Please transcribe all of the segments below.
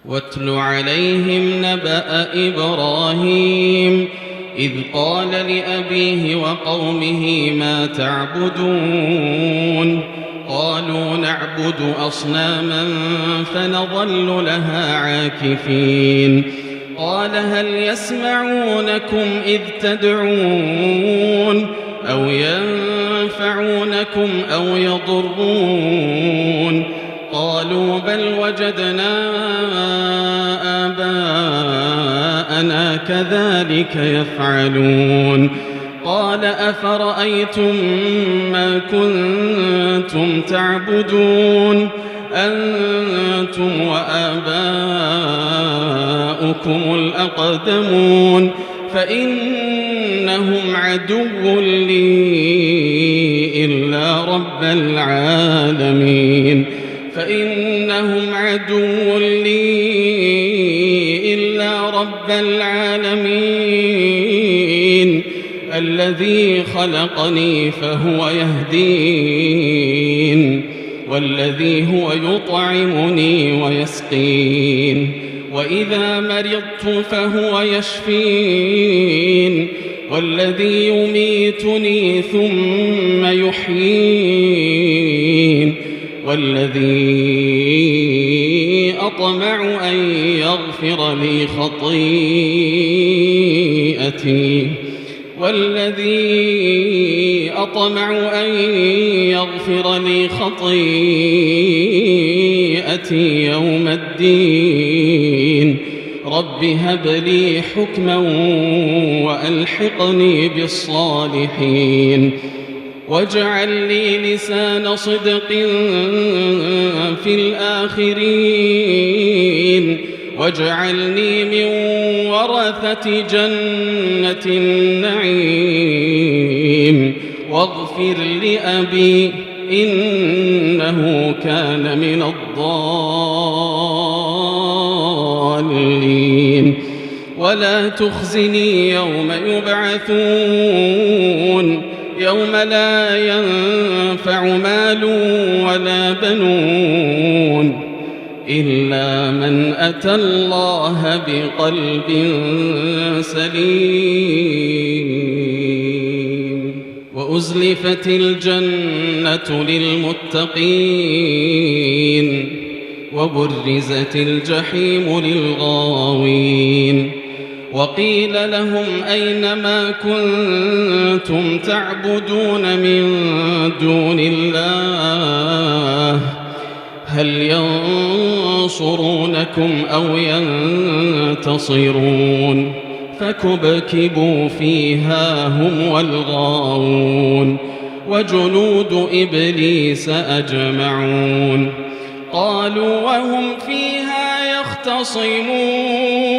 واتل عليهم نبأ إبراهيم إذ قال لأبيه وقومه ما تعبدون قالوا نعبد أصناما فنظل لها عاكفين قال هل يسمعونكم إذ تدعون أو ينفعونكم أو يضرون قالوا بل وجدنا آباءنا كذلك يفعلون قال أفرأيتم ما كنتم تعبدون أنتم وآباؤكم الأقدمون فإنهم عدو لي إلا رب العالمين فإنهم عدو لي إلا رب العالمين الذي خلقني فهو يهدين والذي هو يطعمني ويسقين وإذا مرضت فهو يشفين والذي يميتني ثم يحيين والذي أطمع أن يغفر لي خطيئتي يوم الدين رب هب لي حكما وألحقني بالصالحين واجعل لي لسان صدق في الآخرين واجعلني من ورثة جنة النعيم واغفر لأبي إنه كان من الضالين ولا تخزني يوم يبعثون يوم لا ينفع مال ولا بنون إلا من أتى الله بقلب سليم وأزلفت الجنة للمتقين وبرزت الجحيم للغاوين وقيل لهم أين ما كنتم تعبدون من دون الله هل ينصرونكم أو ينتصرون فكبكبوا فيها هم والغاوون وجنود إبليس أجمعون قالوا وهم فيها يختصمون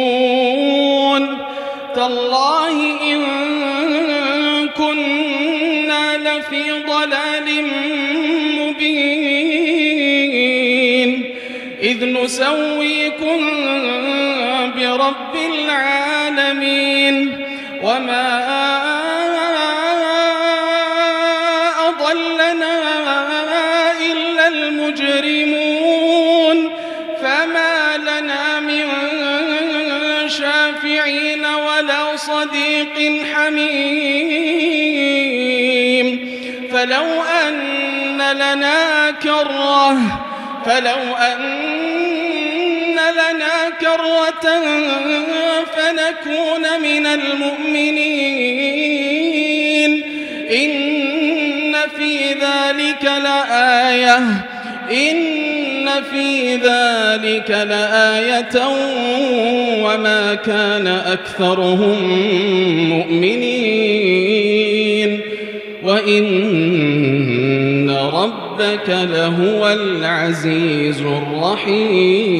تالله إن كنا لفي ضلال مبين إذ نسويكم برب العالمين وما أضلنا إلا المجرمون فما لنا من شافعين ولا صديق حميم فلو أن لنا كرة فنكون من المؤمنين إن في ذلك لآية وما كان أكثرهم مؤمنين وإن ربك لهو العزيز الرحيم